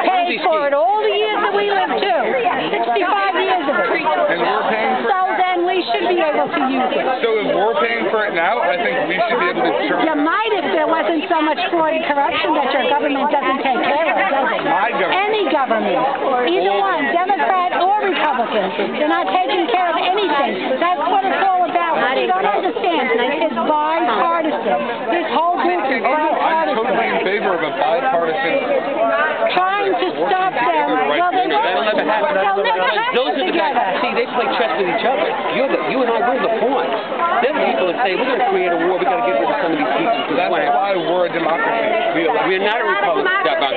paid for it all the years that we lived too. 65 years of it. And we're paying for it. So then we should be able to use it. So if we're paying for it now, I think we should be able to determine. You might if there wasn't so much fraud and corruption that your government doesn't take care of, does it? My government. Any government. Either one, Democrat or Republican. They're not taking care of anything. That's what it's all about. What you don't understand, it's bipartisan. This whole group is I'm totally in bipartisan. favor of a bipartisan. Trying to stop them. Well, they That'll never happen. they'll never have Those it are the guys. together. See, they play chess with each other. You and I, we're the pawns. They're the people that say we're going to create a war. We've got to get rid of some of these people. That's why we're a democracy. We're not a republic.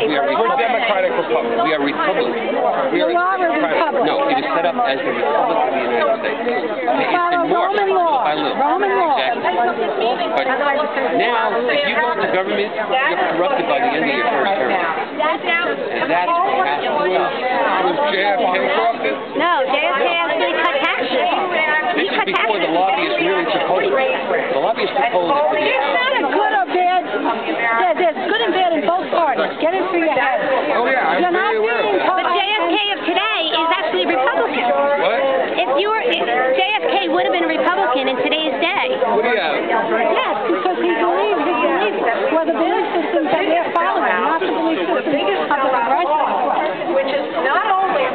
We're a democratic republic. We are republic. You are a republic. No, it is set up as the Republic of the United States. We follow Roman law. Roman law. Exactly. But now, if you go to government, you're corrupted by the end of your first term. And that's what has to stop. Was JFK corrupted? No, JFK actually cut taxes. This is before the lobbyists really took hold. The lobbyists took hold of the It's not a good or bad. There's good and bad in both parties. Get it through your head. Oh yeah, I'm You're not very aware of being that. But JFK of today is actually Republican. What? If JFK would have been a Republican in today's day. What do you have? Yes, because he believes well, the belief systems that we're following, not the belief systems of the progressives.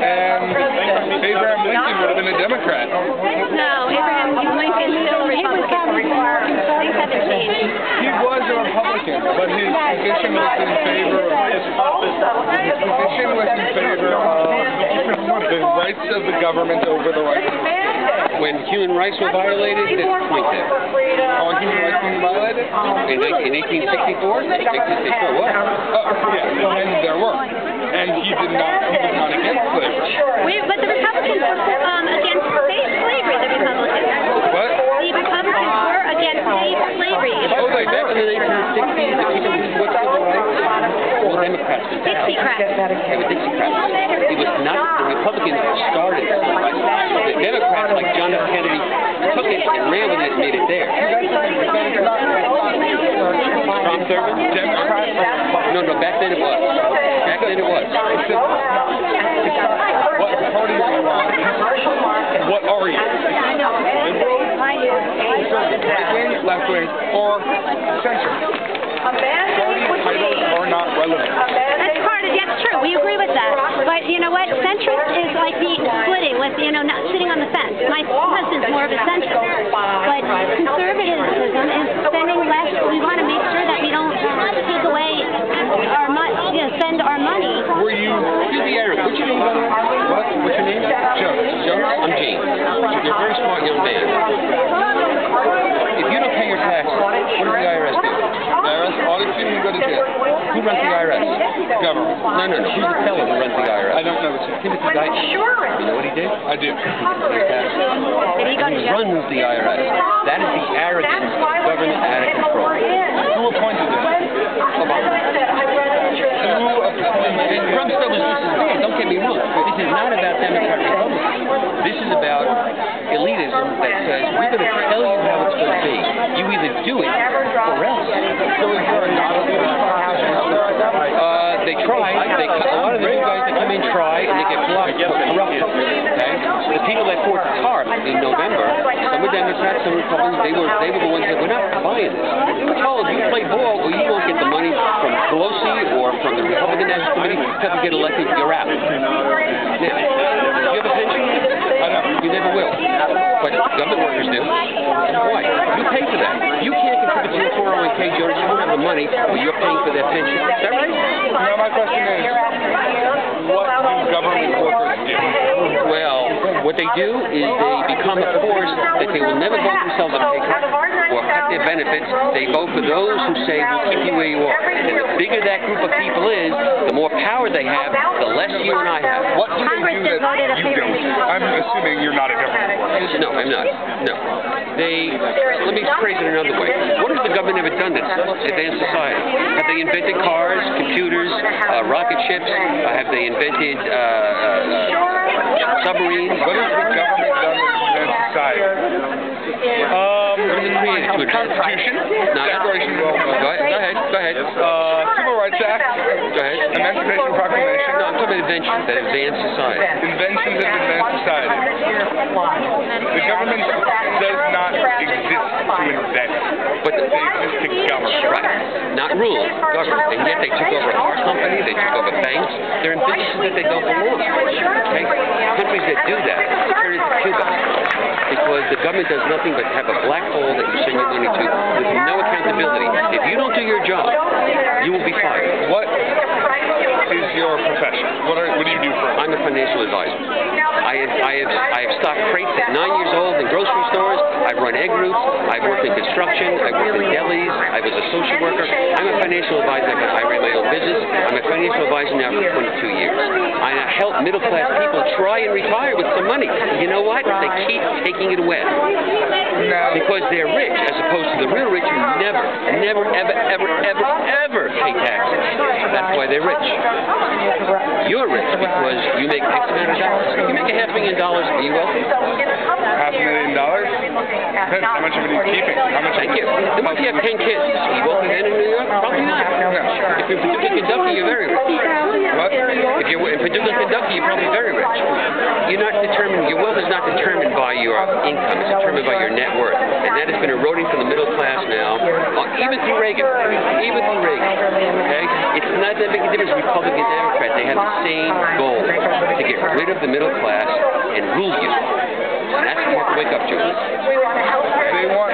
And Abraham Lincoln would have been a Democrat. No, Abraham Lincoln still Republican. Things haven't changed. He was a Republican, but his position was in favor of the rights of the government over the rights of the people. When human rights were violated, this point there. Oh, human rights being violated? In 1864? 1864, what? Yeah, and there were. And he was not against slavery. But the Republicans were against slavery, the Republicans. What? The Republicans were against slavery. Oh, wait, back in the 1960s, the people who were civil rights, well, Democrats. Dixiecrats. They were Dixiecrats. It was not, the Republicans started the civil rights. The Democrats, like Jonas Kennedy, took it and ran with it and made it there. From serving? Democrats? No, back then it was. Back then it was. What party are you on? What are you? Liberal? Conservative? Right-wing, left-wing, or center? Party titles are not relevant. That's part of it. That's true. We agree with that. But you know what? Centrist is like the splitting with, not sitting on the fence. My husband's more of a centrist. But conservatism is spending less. We want to make sure that we don't take away our money, spend our money. Were you? You're the Arab. What's your name, by the way? What? What's your name? Jonas. Jonas? I'm Gene. You're a very smart young man. If you don't pay your taxes, what does the IRS do? The IRS audits you and you go to jail. Who runs the IRS? Government. No. Who's the teller who runs the IRS? I don't know what you Timothy Guy. You know what he did? I do. Did he go to He jail? runs the IRS. That is the arrogance of the government out of control. Who appointed him? Obama. And Trump still was listening. Don't get me wrong. This is not about Democrat Republicans. This is about elitism that says we're going to tell you how it's going to be. You either do it or else. So is there not a They try. A lot of the new guys that come in try, and they get blocked for corruption. Okay? The people that fought the TARP in November, some were Democrats, some Republicans, they were the ones that were not buying this. They were told, you play ball or you won't get the money from Pelosi or from the Republican National Committee to get elected, you're out. Now, do you have a pension? I don't. You never will. But government workers do. Why? You pay for that. You can't contribute to your 401k, Jonas. You don't have the money, or you're paying for their pension. Is that right? Now my question is, what do government workers do? Well, what they do is they become a force that they will never vote themselves a pay cut or cut their benefits. They vote for those who say, we'll keep you where you are. And the bigger that group of people is, the more power they have, the less you and I have. What do they do that you don't? I'm assuming you're not a government worker. No, I'm not. No. Let me phrase it another way. What has the government ever done that's advanced society? Have they invented cars, computers, rocket ships? Have they invented submarines? What has the government done that's advanced society? What has it created? To advance Constitution? No, Declaration of go ahead. Civil Rights Act? Go ahead. Emancipation Proclamation? No, talking about inventions that advance society. Inventions that advance society. The government does not exist to invent. But They exist to govern. right, not rule, govern. And yet they took over a car company, they took over banks. They're in businesses that they don't belong. Okay? Countries that do that, turn it to Cuba. Because the government does nothing but have a black hole that you send your money to with no accountability. If you don't do your job, you will be fired. What is your profession? What do you do for a I'm a financial advisor. I have stocked crates at 9 years old in grocery stores. I've run egg routes. I've worked in construction. I've worked in delis. I was a social worker. I'm a financial advisor because I ran my own business. I'm a financial advisor now for 22 years. I help middle-class people try and retire with some money. You know what? They keep taking it away. Because they're rich, as opposed to the real rich who never, ever pay taxes. That's why they're rich. You're rich because you make X amount of dollars. If you make $500,000, are you wealthy? $500,000? Depends how much of it he's keeping. How much Thank you. Then what if you have 10 kids? Are you wealthy then in New York? Probably not. If you're in Paducah, Kentucky, you're very rich. What? If you're in Paducah, Kentucky, you're probably very rich. You're not determined, your wealth is not determined by your income, it's determined by your net worth. And that has been eroding from the middle class now, even through Reagan. Okay? It's not that big a difference, Republican, Democrat. They have the same goal, to get rid of the middle class and rule you. And that's what you have to wake up to. They want